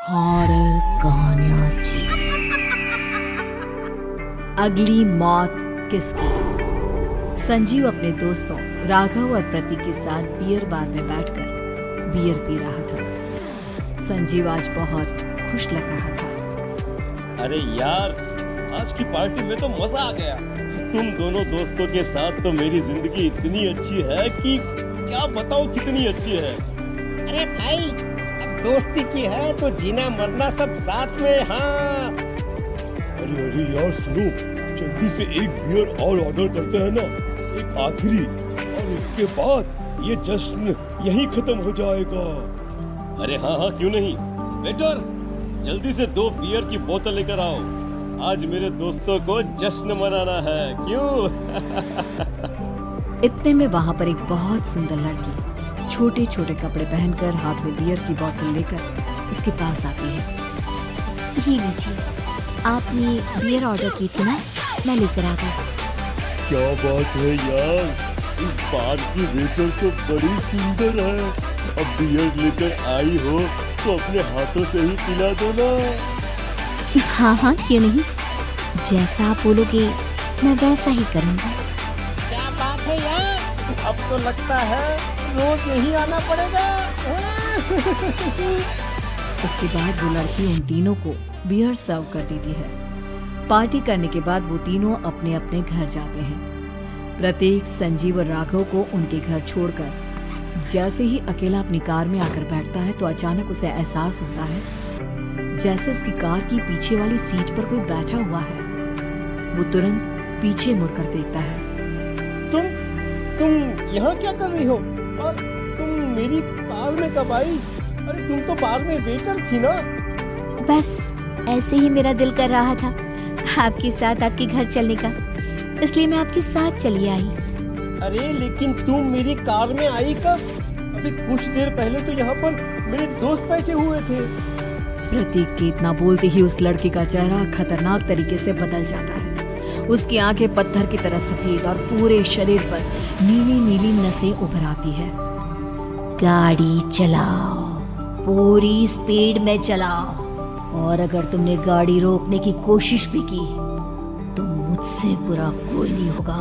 Horror कहानियां जी। अगली मौत किसकी? संजीव अपने दोस्तों राघव और प्रतीक के साथ बियर बार में बैठकर बियर पी रहा था। संजीव आज बहुत खुश लग रहा था। अरे यार, आज की पार्टी में तो मजा आ गया। तुम दोनों दोस्तों के साथ तो मेरी जिंदगी इतनी अच्छी है कि क्या बताओ कितनी अच्छी है। अरे भाई, अब दोस्ती की है तो जीना मरना सब साथ में। हाँ अरे यार सुनो, जल्दी से एक बियर और ऑर्डर करते हैं ना, एक आखिरी, और उसके बाद ये जश्न यहीं खत्म हो जाएगा। अरे हाँ, क्यों नहीं। वेटर, जल्दी से 2 बियर की बोतल लेकर आओ। आज मेरे दोस्तों को जश्न मनाना है, क्यों? इतने में वहां पर एक बहुत सुंदर लड़की छोटे छोटे कपड़े पहनकर हाथ में बियर की बोतल लेकर इसके पास आती है। ये लीजिए, आपने बियर ऑर्डर की थी ना, मैं लेकर आ गई। क्या बात है यार, इस बार की वेटर तो बड़ी सुंदर है। अब बियर लेकर आई हो तो अपने हाथों से ही पिला दो ना। हाँ, क्यों नहीं। जैसा आप बोलोगे मैं वैसा ही करूँगा। क्या बात है यार, अब तो लगता है रोज यही आना पड़ेगा। उसके बाद वो लड़की उन तीनों को बियर सर्व कर देती है। पार्टी करने के बाद वो तीनों अपने अपने घर जाते हैं। प्रतीक, संजीव और राघव को उनके घर छोड़कर जैसे ही अकेला अपनी कार में आकर बैठता है तो अचानक उसे एहसास होता है जैसे उसकी कार की पीछे वाली सीट पर कोई बैठा हुआ है। वो तुरंत पीछे मुड़कर देखता है। तुम यहाँ क्या कर रही हो? और तुम मेरी कार में कब आई? अरे तुम तो बार में वेटर थी ना। बस ऐसे ही मेरा दिल कर रहा था आपके साथ आपके घर चलने का, इसलिए मैं आपके साथ चली आई। अरे लेकिन तुम मेरी कार में आई कब? अभी कुछ देर पहले तो यहाँ पर मेरे दोस्त बैठे हुए थे। प्रतीक के इतना बोलते ही उस लड़के का चेहरा खतरनाक तरीके से बदल जाता है। उसकी आंखें पत्थर की तरह सफेद और पूरे शरीर पर नीली नीली नसें उभर आती है। गाड़ी चलाओ, पूरी स्पीड में चलाओ, और अगर तुमने गाड़ी रोकने की कोशिश भी की तो मुझसे बुरा कोई नहीं होगा।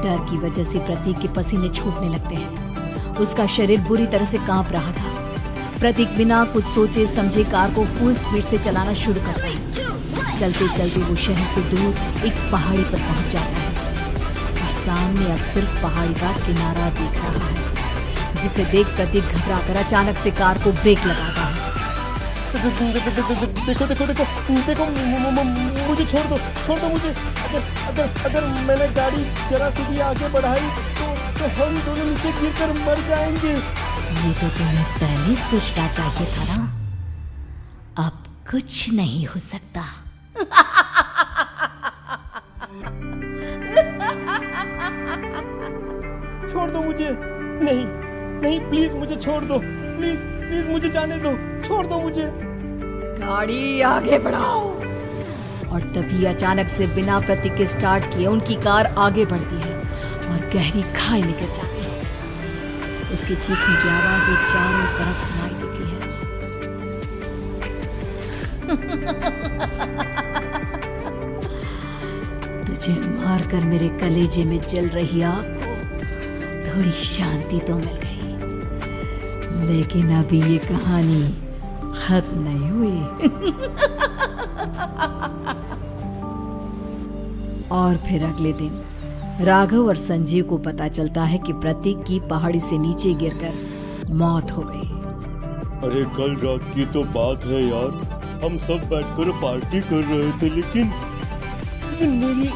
डर की वजह से प्रतीक के पसीने छूटने लगते हैं। उसका शरीर बुरी तरह से कांप रहा था। प्रतीक बिना कुछ सोचे समझे कार को फुल स्पीड से चलाना शुरू करता है। चलते चलते वो शहर से दूर एक पहाड़ी पर पहुंच जाता है और सामने अब सिर्फ पहाड़ी का किनारा दिख रहा है, जिसे देख प्रतीक घबराकर अचानक से कार को ब्रेक लगाता है। देखो, मुझे छोड़ दो मुझे। अगर मैंने गाड़ी जरा सी भी आगे बढ़ाई तो हम दोनों नीचे गिरकर मर जाएंगे। ये तो तुम्हें पहले सोचना चाहिए था ना। अब कुछ नहीं हो सकता। छोड़ दो मुझे। नहीं, प्लीज मुझे छोड़ दो। प्लीज मुझे जाने दो। छोड़ दो मुझे। गाड़ी आगे बढ़ाओ। और तभी अचानक से बिना प्रतीक के स्टार्ट किए उनकी कार आगे बढ़ती है और गहरी खाई में गिर जाती है। उसके चीखने की आवाज चारों तरफ सुनाई देती है। तुझे मारकर मेरे कलेजे में जल रही आग को थोड़ी शांति तो मिल गई, लेकिन अभी ये कहानी खत्म नहीं हुई। और फिर अगले दिन राघव और संजीव को पता चलता है कि प्रतीक की पहाड़ी से नीचे गिरकर मौत हो गई। अरे कल रात की तो बात है यार, हम सब बैठकर पार्टी कर रहे थे, लेकिन मेरी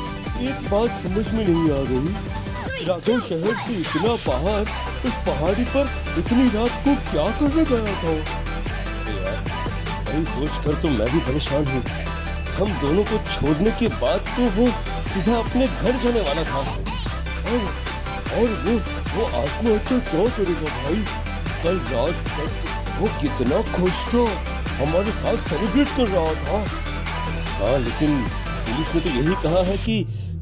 एक बात समझ में नहीं आ रही। राघव शहर से इतना बाहर उस पहाड़ी पर इतनी रात को क्या करने गया था? अरे सोचकर तो मैं भी परेशान हूँ। हम दोनों को छोड़ने के बाद तो वो सीधा अपने घर जाने वाला था, और वो आत्महत्या क्यों करेगा भाई? कल रात तक वो कितना खुश था, हमारे साथ सेलिब्रेट कर रहा था। हाँ, लेकिन पुलिस ने तो यही कहा है कि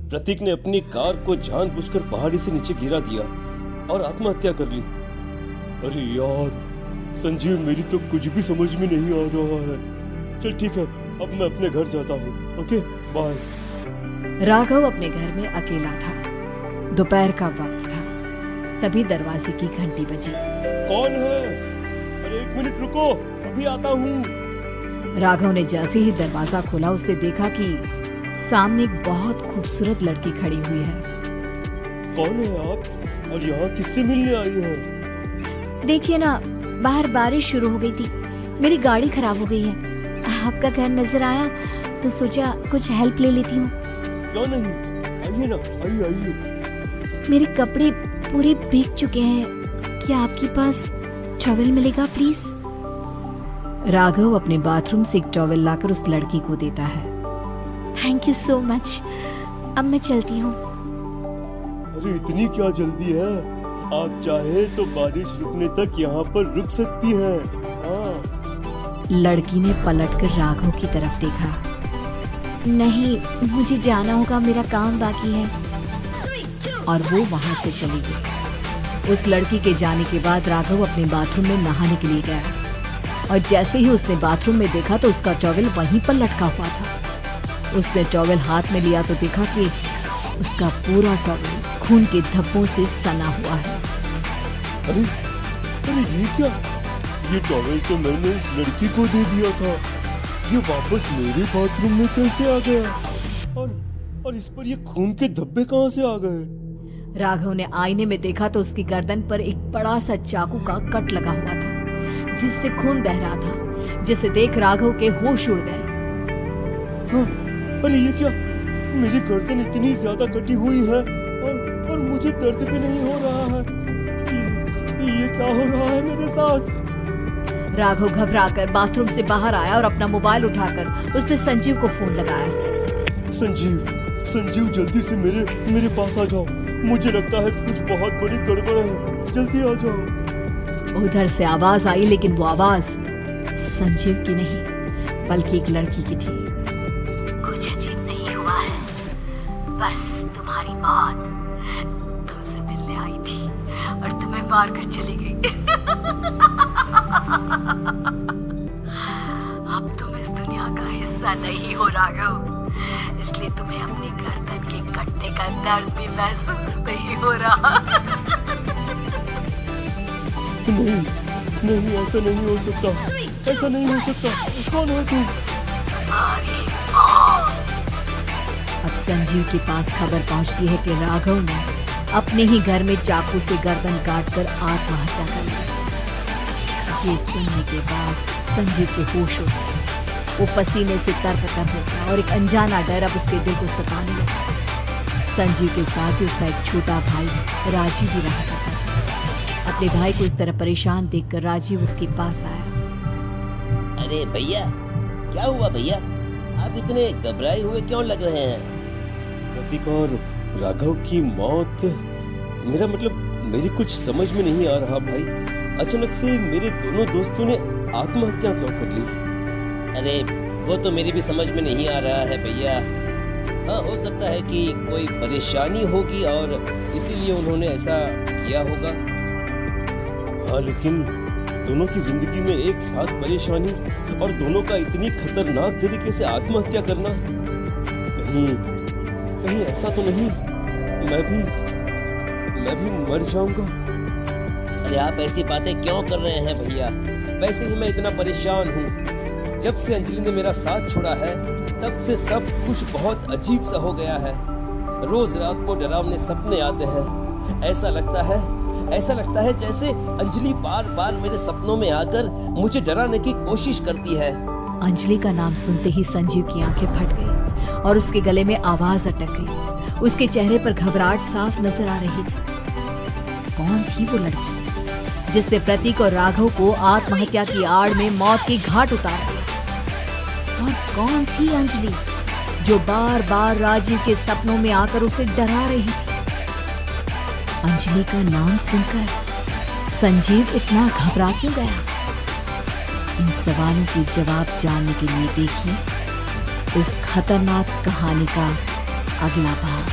प्रतीक ने अपनी कार को जानबूझकर पहाड़ी से नीचे गिरा दिया और आत्महत्या कर ली। अरे यार, संजीव मेरी तो कुछ भी समझ में नहीं आ रहा है। चल ठीक है, अब मैं अपने घर जाता हूँ। Okay bye. राघव अपने घर में अकेला था। दोपहर का वक्त था। तभी दरवाजे की घंटी बजी। कौन है? अरे 1 मिनट रुको, अभी आता हूँ। राघव ने जैसे ही दरवाजा खोला उसने देखा कि सामने एक बहुत खूबसूरत लड़की खड़ी हुई है। कौन है आप और यहाँ किससे मिलने आई हैं? देखिए ना, बाहर बारिश शुरू हो गई थी, मेरी गाड़ी खराब हो गई है। आपका घर नजर आया तो सोचा कुछ हेल्प ले लेती हूँ। क्यों नहीं, आइए ना, आइए आइए। मेरे कपड़े पूरे भीग चुके हैं, क्या आपके पास टॉवेल मिलेगा प्लीज? राघव अपने बाथरूम से एक टॉवेल लाकर उस लड़की को देता है। Thank you so much. अब मैं चलती हूँ। अरे इतनी क्या जल्दी है? आप चाहे तो बारिश रुकने तक यहाँ पर रुक सकती हैं। हाँ। लड़की ने पलटकर राघव की तरफ देखा। नहीं, मुझे जाना होगा, मेरा काम बाकी है। और वो वहां से चली गई। उस लड़की के जाने के बाद राघव अपने बाथरूम में नहाने के लिए गया और जैसे ही उसने बाथरूम में देखा तो उसका टॉवेल वहीं पर लटका हुआ था। उसने टॉवेल हाथ में लिया तो देखा कि उसका पूरा टॉवेल खून के धब्बों से सना हुआ है। अरे अरे ये क्या? ये टॉवेल तो मैंने इस लड़की को दे दिया था। ये वापस मेरे बाथरूम में कैसे आ गया? और इस पर ये खून के धब्बे कहाँ से आ गए? राघव ने आईने में देखा तो उसकी गर्दन पर एक बड़ा सा चाकू का कट लगा हुआ था जिससे खून बह रहा था, जिसे देख राघव के होश उड़ गए। हाँ, अरे ये क्या? मेरी गर्दन इतनी ज्यादा कटी हुई है और मुझे दर्द भी नहीं हो रहा है। ये क्या हो रहा है मेरे साथ? राघव घबराकर बाथरूम से बाहर आया और अपना मोबाइल उठाकर उसने संजीव को फोन लगाया। संजीव जल्दी से मेरे पास आ जाओ। मुझे लगता है कुछ बहुत बड़ी गड़बड़ है, जल्दी आ जाओ। उधर से आवाज आई, लेकिन वो आवाज संजीव की नहीं बल्कि एक लड़की की थी। कुछ अजीब नहीं हुआ है, बस तुम्हारी मौत तुमसे मिलने आई थी और तुम्हें मार कर चली गई। अब तुम इस दुनिया का हिस्सा नहीं हो राघव, इसलिए तुम्हें अपनी गर्दन के कटने का दर्द भी महसूस नहीं हो रहा। नहीं, ऐसा नहीं हो सकता, ऐसा नहीं हो सकता। कौन है तू? अब संजीव के पास खबर पहुंचती है कि राघव ने अपने ही घर में चाकू से गर्दन काटकर आत्महत्या कर ली। ये सुनने के बाद संजीव के होश उड़ गए। वो पसीने से तरबतर हो गया और एक अनजाना डर अब उसके दिल को सताने लगा। संजीव के साथ ही उसका एक छोटा भाई राजीव भी रहा करता था। अपने भाई को इस तरह परेशान देखकर राजीव उसके पास आया। अरे भैया, क्या हुआ भैया? आप इतने घबराए हुए क्यों लग रहे हैं? प्रतीक और राघव की मौत, मेरा मतलब मेरी कुछ समझ में नहीं आ रहा भाई। अचानक से मेरे दोनों दोस्तों ने आत्महत्या क्यों कर ली? अरे वो तो मेरी भी समझ में नहीं आ रहा है भैया। हाँ, हो सकता है कि कोई परेशानी होगी और इसीलिए उन्होंने ऐसा किया होगा। हाँ, लेकिन दोनों की जिंदगी में एक साथ परेशानी और दोनों का इतनी खतरनाक तरीके से आत्महत्या करना, कहीं ऐसा तो नहीं मैं भी मर जाऊंगा? अरे आप ऐसी बातें क्यों कर रहे हैं भैया? वैसे ही मैं इतना परेशान हूँ। जब से अंजलि ने मेरा साथ छोड़ा है तब से सब कुछ बहुत अजीब सा हो गया है। रोज रात को डरावने सपने आते हैं। ऐसा लगता है जैसे अंजलि बार बार मेरे सपनों में आकर मुझे डराने की कोशिश करती है। अंजलि का नाम सुनते ही संजीव की आंखें फट गई और उसके गले में आवाज अटक गई। उसके चेहरे पर घबराहट साफ नजर आ रही थी। कौन थी वो लड़की जिसने प्रतीक और राघव को आत्महत्या की आड़ में मौत की घाट उतार दिया? और कौन थी अंजलि जो बार बार राजीव के सपनों में आकर उसे डरा रही थी? अंजलि का नाम सुनकर संजीव इतना घबरा क्यों गया? इन सवालों के जवाब जानने के लिए देखिए इस खतरनाक कहानी का अगला भाग।